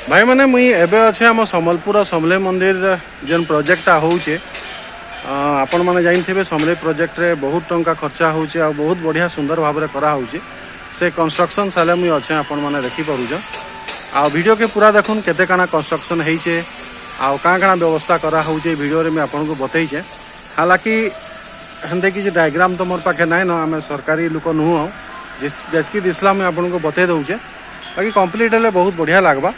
भाई मैंने मुई एबे अच्छे आम सम्बलपुर समले मंदिर जेन प्रोजेक्टा होचे आपण मैंने जानते समले प्रोजेक्ट रे बहुत टंका खर्चा होचे आ बहुत बढ़िया सुंदर भाव में करा होचे से कंस्ट्रक्शन साले मुई अच्छे आपण मैंने देखी पारुछ आ वीडियो के पूरा देखुन केते काना कंस्ट्रक्शन होइचे आ काना व्यवस्था करा होचे वीडियो रे मैं आपन को बतैछे। हालांकि हंदे की डायग्राम तो मोर पाखे नाइन आम सरकारी लोक नुह जितकी दिसला मुझे आपन को बतई दौचे बाकी कंप्लीट हेले बहुत बढ़िया लगवा।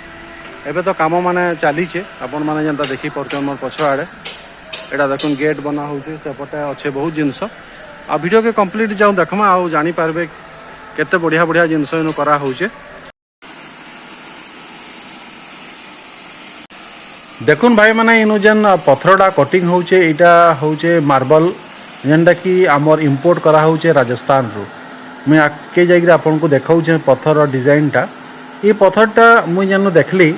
एबे तो काम माने चलीचे आपण माने जनता देखी पार्छ मोर पछ आड़े एटा देखुन गेट बना होचे सेपटे अच्छे बहुत जिनस आ वीडियो के कंप्लीट जाऊँ देखमा आ जानी पारबे केते बढ़िया बढ़िया जिनस इनु करा होचे। देखुन भाई माने इनु जेन पत्थरटा कटिंग होचे एटा होचे मार्बल जेनटा कि आमर इंपोर्ट करा होचे राजस्थान रो। मैं आगे जाकर आपन को देखाऊे पत्थर डिजाइनटा ये पत्थरटा मुझे जेन देखली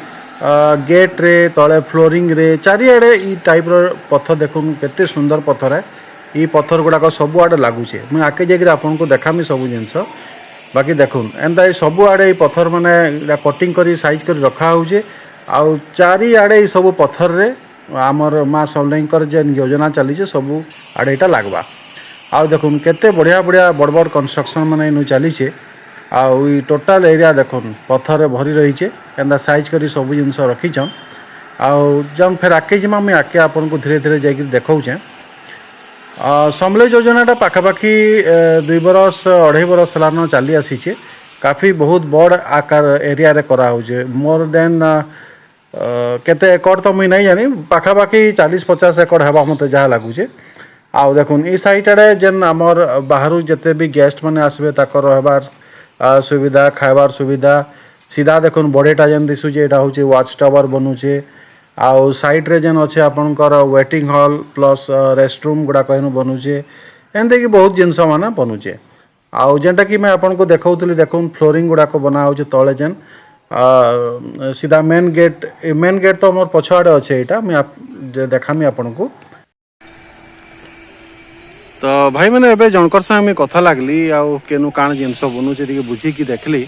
गेट रे तले फ्लोरिंग रे चारिआडे ई टाइप रो पत्थर देखुन केते सुंदर पत्थर है ये पत्थर गुड़ाक सब आड़े लगुचे मुझे आगे जाकर आपन को देखामी सब जिनस बाकी देखुन एंता सब आड़े पत्थर माने कटिंग करी साइज कर रखा होचे आउ चारिआडे सब पत्थर रे आमर माँ समलेकर जेन योजना चली सब आड़े यहाँ लगवा आउ देखुन केते बढ़िया बढ़िया बड़ बड़ कंस्ट्रक्शन माने इनु चलीचे आउ ई टोटाल एरिया देखुन पत्थर भरी रहीचे एंदा साइज करी सब जिनस रखीछन आउ जब फिर आके जिमा मैं आके आपन को धीरे धीरे जाकर देखौचे। समले योजनाटा पाखापाखि 2 बरस 2.5 बरस लान चली आसीचे काफ़ी बहुत बड़ आकार एरिया रे करा होचे मोर देन केते एकड़ तो मुई नहीं जानी पाखापाखि 40-50 एकड़ हेबा मते जहाँ लगुचे। आउ देखुन ई साइड आड़े जेन आमर बाहर जिते भी गेस्ट मैंने आसबे ताकर रहबार सुविधा खाइबार सुविधा सीधा देखुन बड़ेटा जेन दिशुचे एटा होचे वाच टावर बनूचे आउ साइड रे जेन अच्छे आपनकर वेटिंग हॉल प्लस रेस्टरूम गुड़ाक इनु बनूचे एंते कि बहुत जिनस माने बनूचे आउ जेनटा कि मैं आपन को देखौतली देखुन फ्लोरिंग गुड़ाक बना होचे तले जेन सीधा मेन गेट तो मोर पछआड़े अच्छे यहाँ मैं देखामी आपन को। तो भाई मैंने एबे जनकर संगे कथा लगली आउ केनु काण जिनस बनूचे टिके बुझिकी देखली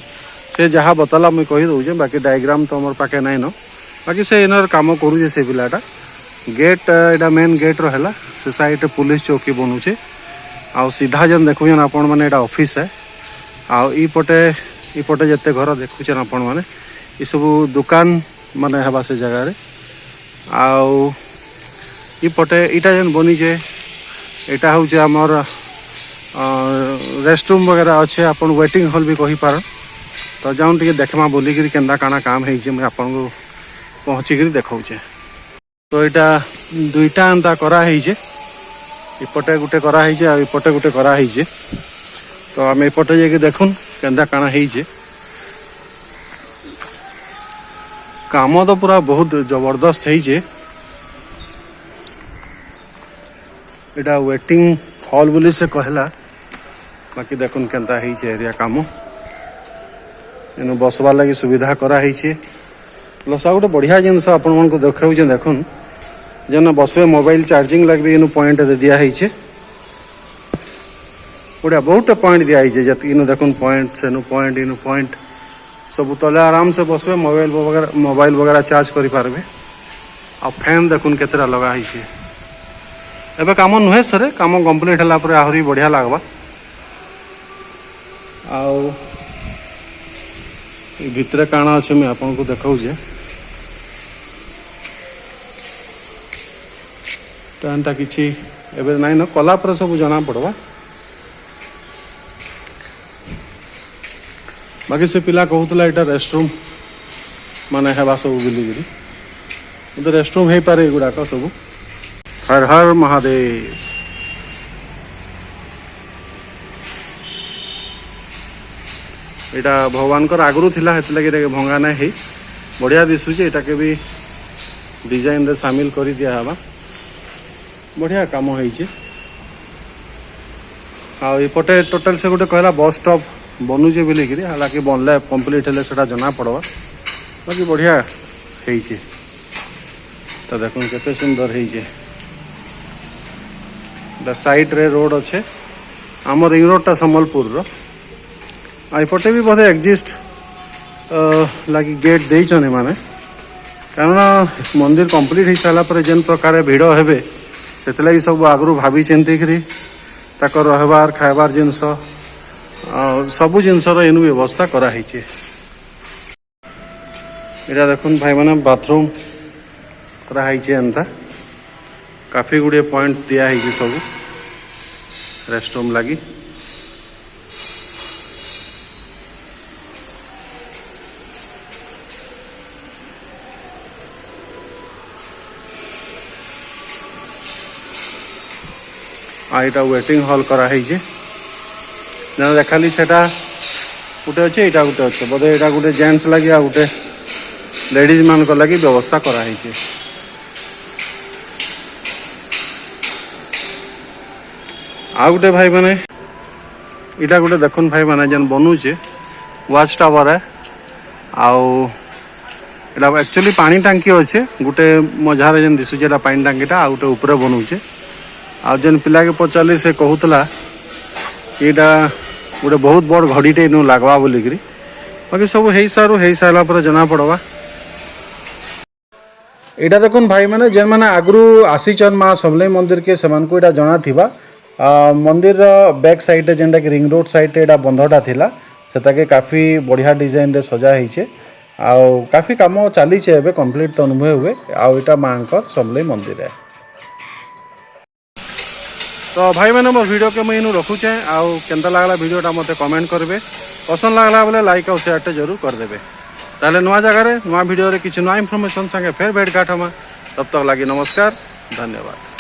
से जहाँ बतला मुझे कही दूचे बाकी डायग्राम तो मोर पाखे नाइन बाकी से इनर काम करूचे से पिलाटा गेट एटा मेन गेट रहा से साइड पुलिस चौकी बनूचे आउ सीधा जन देखुन आपण मैंने एटा ऑफिस है आउ इपटे जिते घर देखुचन आपण मैंने ये सब दुकान माने हेबा से जगह रे आउ इपटे इटा जन बनीचे एटा होचे आमर रेस्टरूम वगैरह अच्छे अपन वेटिंग हॉल भी कही पार तो जाऊँ टे देखमा बोलिकी केन्दा काना काम है मुझे आपन को पहुँचिक देखौचे। तो यहाँ दुईटा एंता कराई इपटे गुटे कराई इपटे गुटे कराई तो आम एपटे जाकि देखुन केन्दा काना है काम तो पूरा बहुत जबरदस्त है एटा वेटिंग हॉल बोली से कहला बाकी देखुन केनता है एरिया काम इन बसवार लगी सुविधा करा है प्लस आ गोटे बढ़िया जिनस आपण मन को देखा देखुन जेन बसवे मोबाइल चार्जिंग लगे इन पॉइंट दे दिया है बढ़िया बहुत पॉइंट दिया है जति इन देखुन point Seenu point in point सब तले आराम से बसवे मोबाइल वगैरह चार्ज करि पारबे आ फैन देखुन केतरा लगा है एबे काम नुहे सर काम कंप्लीट होला पर आहरी बढ़िया लगवा आउ भितरे काना अच्छे मैं आपन को देखाऊे तो एंता किछि एबे नाइन न कला पर सब जना पड़वा बाकी से पिला कहूतला एटा रेस्टरूम माने हेबा सब बिलिगिरी तो रेस्टरूम हे पारे गुड़ाक सब। हर हर महादेव। यहाँ भगवान आगुरी थिला लगे भंगा ना है बढ़िया दिशुचे यहाँ के भी डिजाइन रे सामिल कर दिया हवा बढ़िया काम होइचे आउटे टोटाल से गोटे कहला बस स्टॉप बनूचे बोलिकी हालांकि बनले कंप्लीट हेले सेटा जना पड़वा बाकी बढ़िया होइचे तो देखुन केते सुंदर होइचे साइड रे रोड अच्छे आम रिंग रोडटा सम्बलपुर रोपटे भी बोधे एक्जिस्ट लगी गेट देने माने କାରଣ ମନ୍ଦିର କମ୍ପ୍ଲିଟ୍ ହେଇସାରିଲା ପରେ ଯେନ୍ ପ୍ରକାର ଭିଡ଼ ହେବେ ସେଥିଲାଗି ସବୁ ଆଗରୁ ଭାବି ଚିନ୍ତିକିରି ତାଙ୍କର ରହିବାର ଖାଇବାର ଜିନିଷ ସବୁ ଜିନିଷର ଏନୁ ବ୍ୟବସ୍ଥା କରାହେଇଛି। ଏଇଟା ଦେଖୁନ୍ ଭାଇମାନେ ବାଥରୁମ୍ କରାହେଇଛି ଏନ୍ତା କାଫି ଗୁଡ଼ିଏ ପଏଣ୍ଟ ଦିଆହେଇଛି ସବୁ ରେଷ୍ଟରୁମ୍ ଲାଗି। ଏଇଟା ୱେଟିଂ ହଲ୍ କରାହେଇଛି। ଯେନ୍ ଦେଖାଲି ସେଟା ଗୋଟେ ଅଛି, ଏଇଟା ଗୋଟେ ଅଛି ବୋଧେ ଏଇଟା ଗୋଟେ ଜେଣ୍ଟସ୍ ଲାଗି ଆଉ ଗୋଟେ ଲେଡ଼ିଜ୍ ମାନଙ୍କ ଲାଗି ବ୍ୟବସ୍ଥା କରାହେଇଛି। ଆଉ ଗୋଟେ ଭାଇମାନେ ଏଇଟା ଗୋଟେ ଦେଖୁନ୍ ଭାଇମାନେ ଯେନ୍ ବନୁଛେ ୱାଚ୍ ଟାୱାର ଆଉ ଏଇଟା ଆକ୍ଚୁଆଲି ପାଣି ଟାଙ୍କି ଅଛେ ଗୋଟେ ମଝାରେ ଯେନ୍ ଦିଶୁଛେ ଏଇଟା ପାଣି ଟାଙ୍କିଟା ଆଉ ଗୋଟେ ଉପରେ ବନଉଛେ। ଆଉ ଯେନ୍ ପିଲାକେ ପଚାରିଲି ସେ କହୁଥିଲା ଏଇଟା ଗୋଟେ ବହୁତ ବଡ଼ ଘଡ଼ିଟେ ଇନୁ ଲାଗ୍ବା ବୋଲିକିରି ବାକି ସବୁ ହେଇସାରିଲା ପରେ ଜଣା ପଡ଼ବା। ଏଇଟା ଦେଖୁନ୍ ଭାଇମାନେ ଯେନ୍ମାନେ ଆଗରୁ ଆସିଛନ୍ ମା ସମଲେଇ ମନ୍ଦିରକେ ସେମାନଙ୍କୁ ଏଇଟା ଜଣାଥିବା ମନ୍ଦିରର ବ୍ୟାକ୍ ସାଇଡ଼୍ରେ ଯେନ୍ଟାକି ରିଙ୍ଗ ରୋଡ଼ ସାଇଡ଼୍ରେ ଏଇଟା ବନ୍ଧଟା ଥିଲା ସେଟାକେ କାଫି ବଢ଼ିଆ ଡିଜାଇନ୍ରେ ସଜା ହେଇଛେ ଆଉ କାଫି କାମ ଚାଲିଛେ ଏବେ କମ୍ପ୍ଲିଟ୍ ତ ଅନୁଭବ ହୁଏ। ଆଉ ଏଇଟା ମାଆଙ୍କର ସମଲେଇ ମନ୍ଦିର। तो भाई मैंने मो वीडियो के मुझे रखुचे आउ केंता लागला वीडियोटा मते कमेंट करेंगे पसंद लागला बोले लाइक और शेयर जरूर करदे। ताले नुआ जगह नुआ वीडियो किसी नुआ इनफॉरमेशन संगे फिर भेट घाट हमा तब तक लगी नमस्कार धन्यवाद।